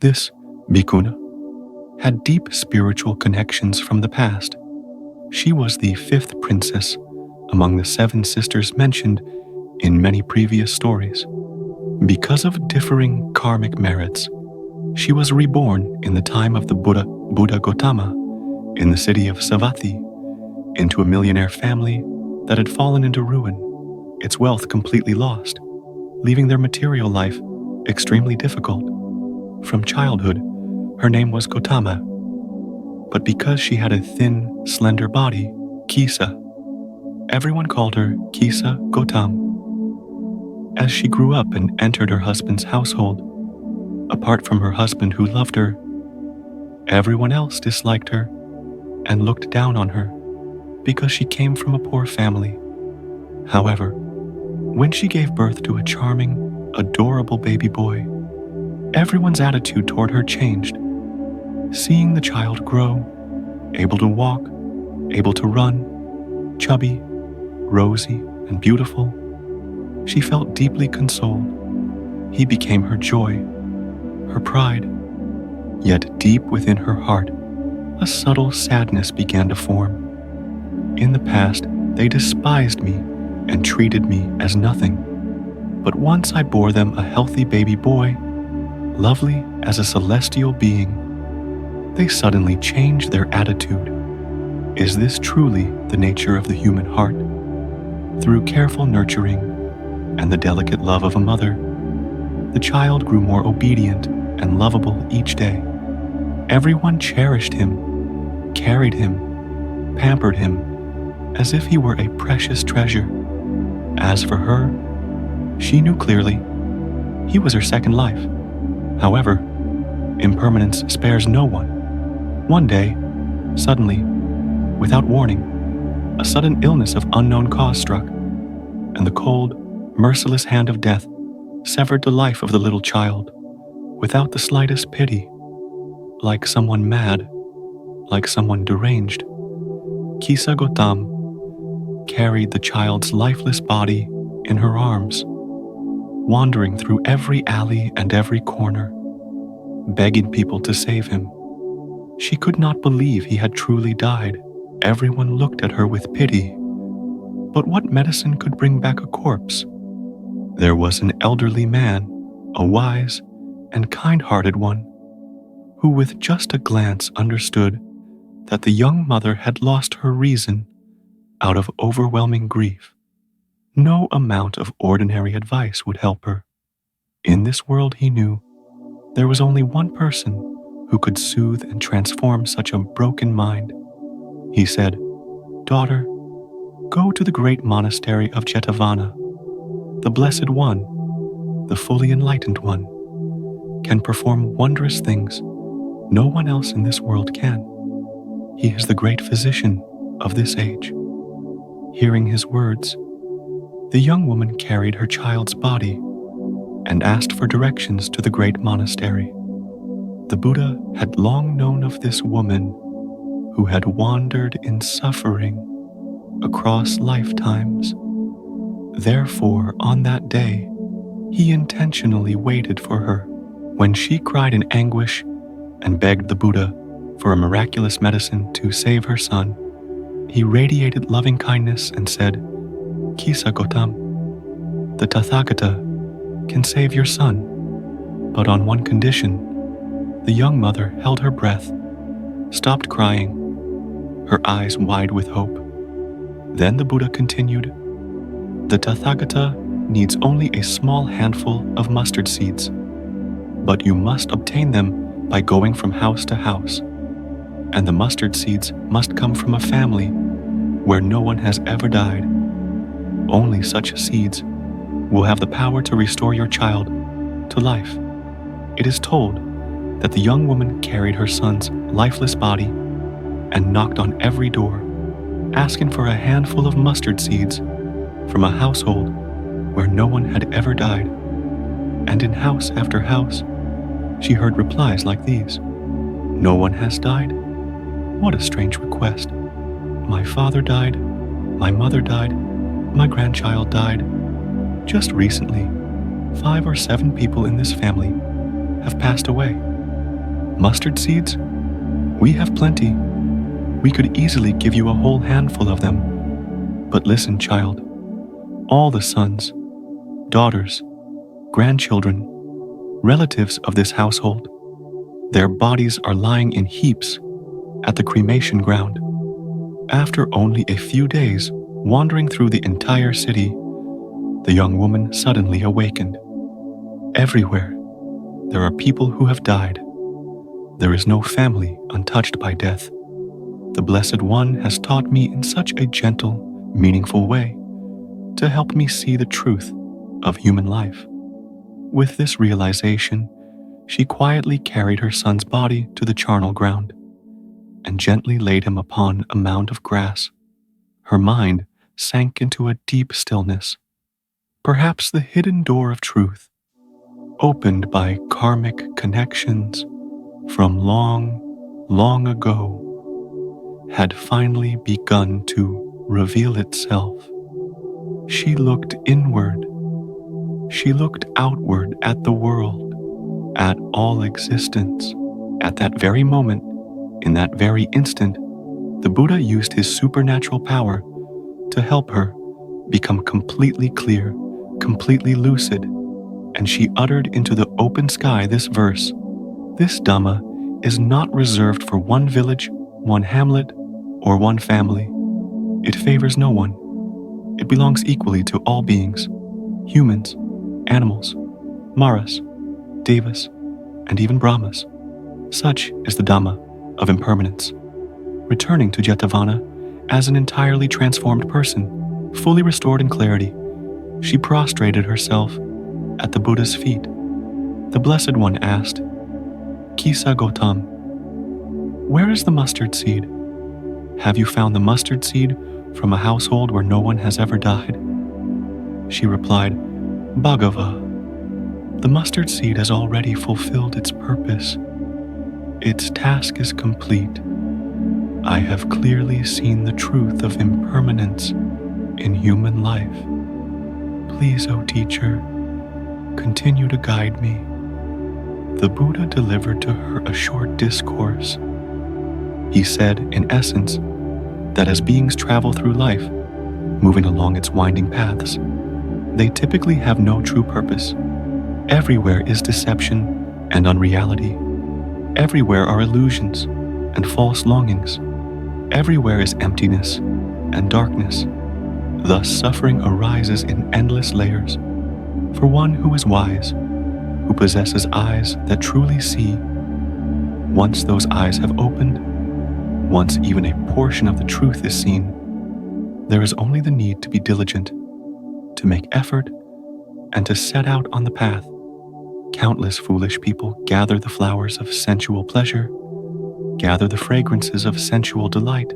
This bhikkhuna had deep spiritual connections from the past. She was the fifth princess among the 7 sisters mentioned in many previous stories. Because of differing karmic merits, she was reborn in the time of the Buddha Gotama in the city of Savatthi into a millionaire family that had fallen into ruin, its wealth completely lost, leaving their material life extremely difficult. From childhood, her name was Gotama, but because she had a thin, slender body, Kisa, everyone called her Kisa Gotami. As she grew up and entered her husband's household, apart from her husband who loved her, everyone else disliked her and looked down on her because she came from a poor family. However, when she gave birth to a charming, adorable baby boy, everyone's attitude toward her changed. Seeing the child grow, able to walk, able to run, chubby, rosy, and beautiful, she felt deeply consoled. He became her joy, her pride. Yet deep within her heart, a subtle sadness began to form. In the past, they despised me and treated me as nothing. But once I bore them a healthy baby boy, lovely as a celestial being, they suddenly changed their attitude. Is this truly the nature of the human heart? Through careful nurturing and the delicate love of a mother, the child grew more obedient and lovable each day. Everyone cherished him, carried him, pampered him, as if he were a precious treasure. As for her, she knew clearly he was her second life. However, impermanence spares no one. One day, suddenly, without warning, a sudden illness of unknown cause struck, and the cold, merciless hand of death severed the life of the little child without the slightest pity. Like someone mad, like someone deranged, Kisa Gotami carried the child's lifeless body in her arms, wandering through every alley and every corner, begging people to save him. She could not believe he had truly died. Everyone looked at her with pity. But what medicine could bring back a corpse? There was an elderly man, a wise and kind-hearted one, who with just a glance understood that the young mother had lost her reason out of overwhelming grief. No amount of ordinary advice would help her. In this world, he knew, there was only one person who could soothe and transform such a broken mind. He said, "Daughter, go to the great monastery of Jetavana. The Blessed One, the fully enlightened one, can perform wondrous things no one else in this world can. He is the great physician of this age." Hearing his words, the young woman carried her child's body and asked for directions to the great monastery. The Buddha had long known of this woman who had wandered in suffering across lifetimes. Therefore, on that day, he intentionally waited for her. When she cried in anguish and begged the Buddha for a miraculous medicine to save her son, he radiated loving kindness and said, "Kisa Gotami, the Tathagata can save your son, but on one condition." The young mother held her breath, stopped crying, her eyes wide with hope. Then the Buddha continued, "The Tathagata needs only a small handful of mustard seeds, but you must obtain them by going from house to house, and the mustard seeds must come from a family where no one has ever died. Only such seeds will have the power to restore your child to life." It is told that the young woman carried her son's lifeless body and knocked on every door, asking for a handful of mustard seeds from a household where no one had ever died. And in house after house, she heard replies like these: "No one has died? What a strange request. My father died, my mother died, my grandchild died. Just recently, 5 or 7 people in this family have passed away. Mustard seeds? We have plenty. We could easily give you a whole handful of them. But listen, child. All the sons, daughters, grandchildren, relatives of this household, their bodies are lying in heaps at the cremation ground. After only a few days wandering through the entire city, the young woman suddenly awakened. Everywhere, there are people who have died. There is no family untouched by death. The Blessed One has taught me in such a gentle, meaningful way to help me see the truth of human life. With this realization, she quietly carried her son's body to the charnel ground and gently laid him upon a mound of grass. Her mind sank into a deep stillness. Perhaps the hidden door of truth, opened by karmic connections from long, long ago, had finally begun to reveal itself. She looked inward. She looked outward at the world, at all existence. At that very moment, in that very instant, the Buddha used his supernatural power to help her become completely clear, completely lucid, and she uttered into the open sky this verse: "This Dhamma is not reserved for one village, one hamlet, or one family. It favors no one. It belongs equally to all beings, humans, animals, maras, devas, and even brahmas. Such is the Dhamma of impermanence." Returning to Jetavana as an entirely transformed person, fully restored in clarity, she prostrated herself at the Buddha's feet. The Blessed One asked, "Kisa Gotami, where is the mustard seed? Have you found the mustard seed from a household where no one has ever died?" She replied, "Bhagava, the mustard seed has already fulfilled its purpose. Its task is complete. I have clearly seen the truth of impermanence in human life. Please, O teacher, continue to guide me." The Buddha delivered to her a short discourse. He said, in essence, that as beings travel through life, moving along its winding paths, they typically have no true purpose. Everywhere is deception and unreality. Everywhere are illusions and false longings. Everywhere is emptiness and darkness. Thus suffering arises in endless layers. For one who is wise, who possesses eyes that truly see, once those eyes have opened, once even a portion of the truth is seen, there is only the need to be diligent, to make effort, and to set out on the path. Countless foolish people gather the flowers of sensual pleasure, gather the fragrances of sensual delight,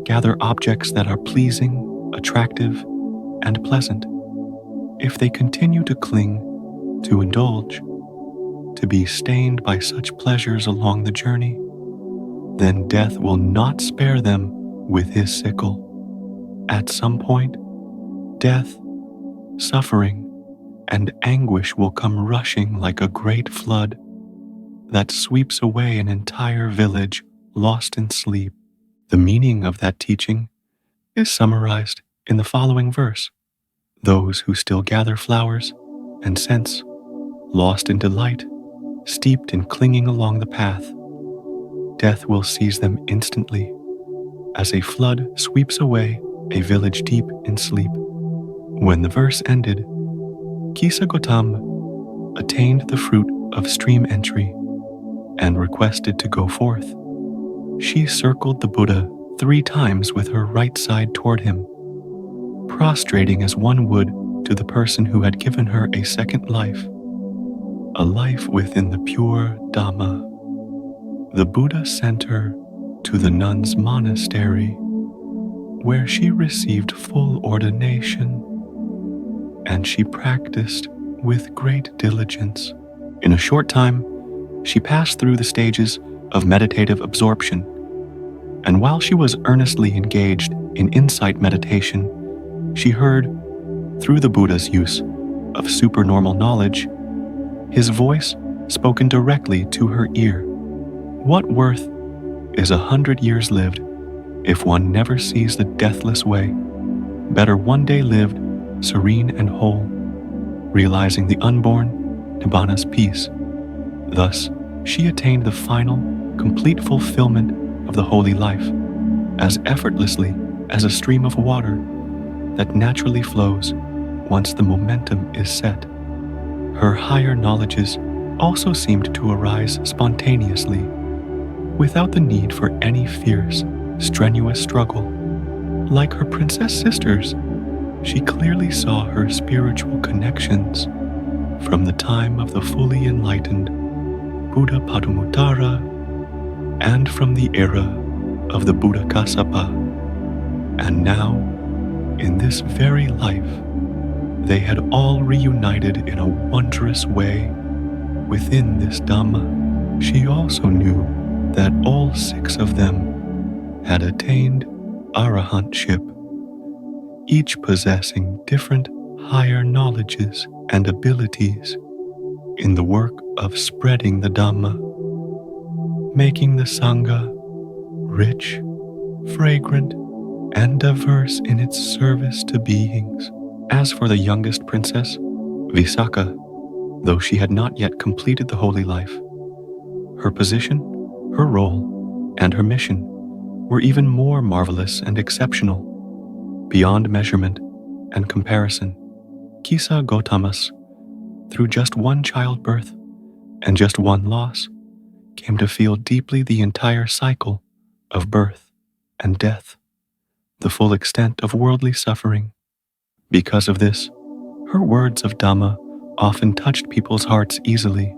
gather objects that are pleasing, attractive, and pleasant. If they continue to cling, to indulge, to be stained by such pleasures along the journey, then death will not spare them with his sickle. At some point, death, suffering, and anguish will come rushing like a great flood that sweeps away an entire village lost in sleep. The meaning of that teaching is summarized in the following verse: "Those who still gather flowers and scents, lost in delight, steeped in clinging along the path, death will seize them instantly, as a flood sweeps away a village deep in sleep." When the verse ended, Kisa Gotami attained the fruit of stream entry and requested to go forth. She circled the Buddha 3 times with her right side toward him, prostrating as one would to the person who had given her a second life, a life within the pure Dhamma. The Buddha sent her to the nuns' monastery, where she received full ordination, and she practiced with great diligence. In a short time, she passed through the stages of meditative absorption, and while she was earnestly engaged in insight meditation, she heard, through the Buddha's use of supernormal knowledge, his voice spoken directly to her ear. What worth is 100 years lived if one never sees the deathless way? Better one day lived, serene and whole, realizing the unborn Nibbana's peace. Thus, she attained the final, complete fulfillment of the holy life, as effortlessly as a stream of water that naturally flows once the momentum is set. Her higher knowledges also seemed to arise spontaneously, without the need for any fierce, strenuous struggle. Like her princess sisters, she clearly saw her spiritual connections from the time of the fully enlightened Buddha Padumuttara and from the era of the Buddha Kassapa. And now, in this very life, they had all reunited in a wondrous way within this Dhamma. She also knew that all 6 of them had attained arahantship, each possessing different higher knowledges and abilities in the work of spreading the Dhamma, making the Sangha rich, fragrant, and diverse in its service to beings. As for the youngest princess, Visakha, though she had not yet completed the holy life, her position, her role, and her mission were even more marvelous and exceptional, beyond measurement and comparison. Kisa Gotami, through just one childbirth and just one loss, came to feel deeply the entire cycle of birth and death, the full extent of worldly suffering. Because of this, her words of Dhamma often touched people's hearts easily,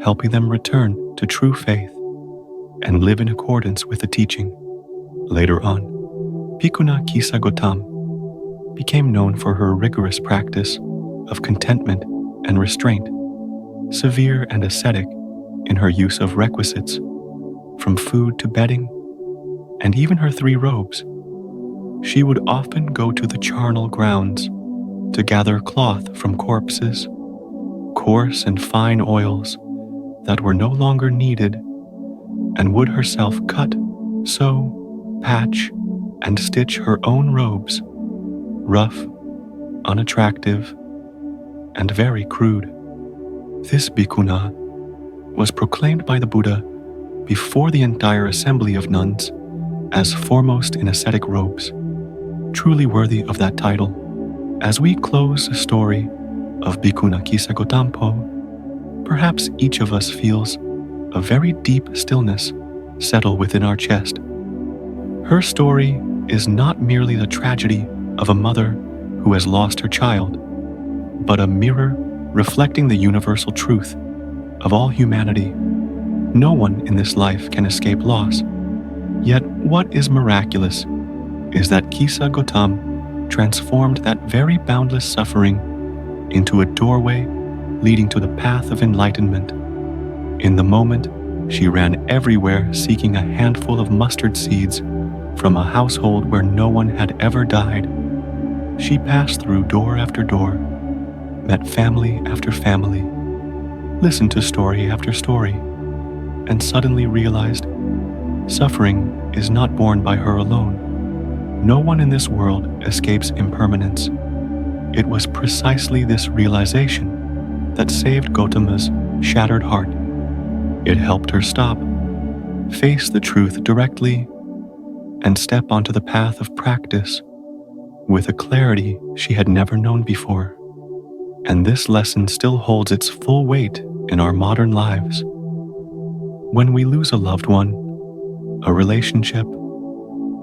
helping them return to true faith and live in accordance with the teaching. Later on, Bhikkhuna Kisa Gotami became known for her rigorous practice of contentment and restraint, severe and ascetic in her use of requisites, from food to bedding, and even her 3 robes. She would often go to the charnel grounds to gather cloth from corpses, coarse and fine oils that were no longer needed, and would herself cut, sew, patch, and stitch her own robes, rough, unattractive, and very crude. This bhikkhuna was proclaimed by the Buddha before the entire assembly of nuns as foremost in ascetic robes, truly worthy of that title. As we close the story of Bhikkhuna Kisa Gotami, perhaps each of us feels a very deep stillness settle within our chest. Her story is not merely the tragedy of a mother who has lost her child, but a mirror reflecting the universal truth of all humanity. No one in this life can escape loss. Yet what is miraculous is that Kisa Gotami transformed that very boundless suffering into a doorway leading to the path of enlightenment. In the moment, she ran everywhere seeking a handful of mustard seeds from a household where no one had ever died. She passed through door after door, met family after family, listened to story after story, and suddenly realized suffering is not borne by her alone. No one in this world escapes impermanence. It was precisely this realization that saved Gotami's shattered heart. It helped her stop, face the truth directly, and step onto the path of practice with a clarity she had never known before. And this lesson still holds its full weight in our modern lives. When we lose a loved one, a relationship,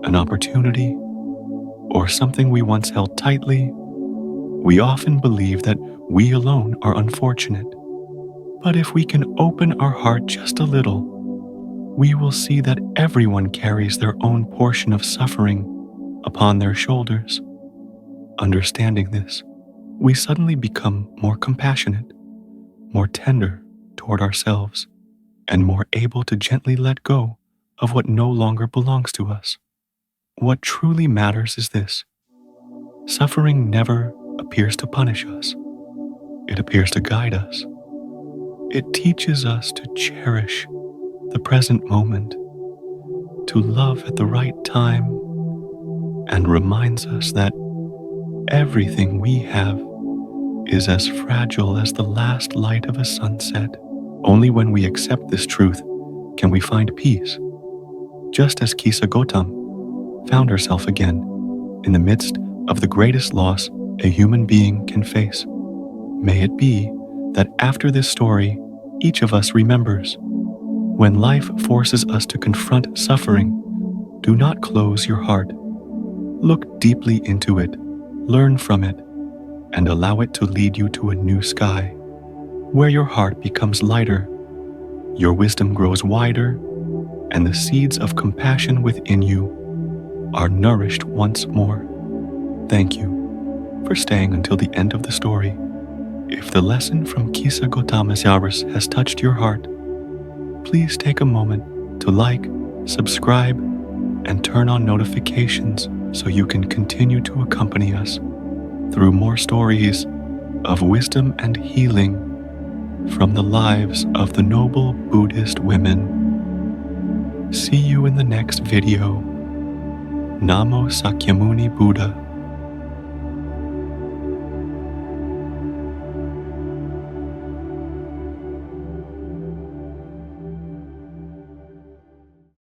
an opportunity, or something we once held tightly, we often believe that we alone are unfortunate. But if we can open our heart just a little, we will see that everyone carries their own portion of suffering upon their shoulders. Understanding this, we suddenly become more compassionate, more tender toward ourselves, and more able to gently let go of what no longer belongs to us. What truly matters is this: suffering never appears to punish us. It appears to guide us. It teaches us to cherish the present moment, to love at the right time, and reminds us that everything we have is as fragile as the last light of a sunset. Only when we accept this truth can we find peace, just as Kisa Gotami found herself again in the midst of the greatest loss a human being can face. May it be that after this story, each of us remembers, when life forces us to confront suffering, do not close your heart. Look deeply into it, learn from it, and allow it to lead you to a new sky, where your heart becomes lighter, your wisdom grows wider, and the seeds of compassion within you are nourished once more. Thank you for staying until the end of the story. If the lesson from Kisa Gotami's hours has touched your heart, please take a moment to like, subscribe, and turn on notifications so you can continue to accompany us through more stories of wisdom and healing from the lives of the noble Buddhist women. See you in the next video. Namo Sakyamuni Buddha.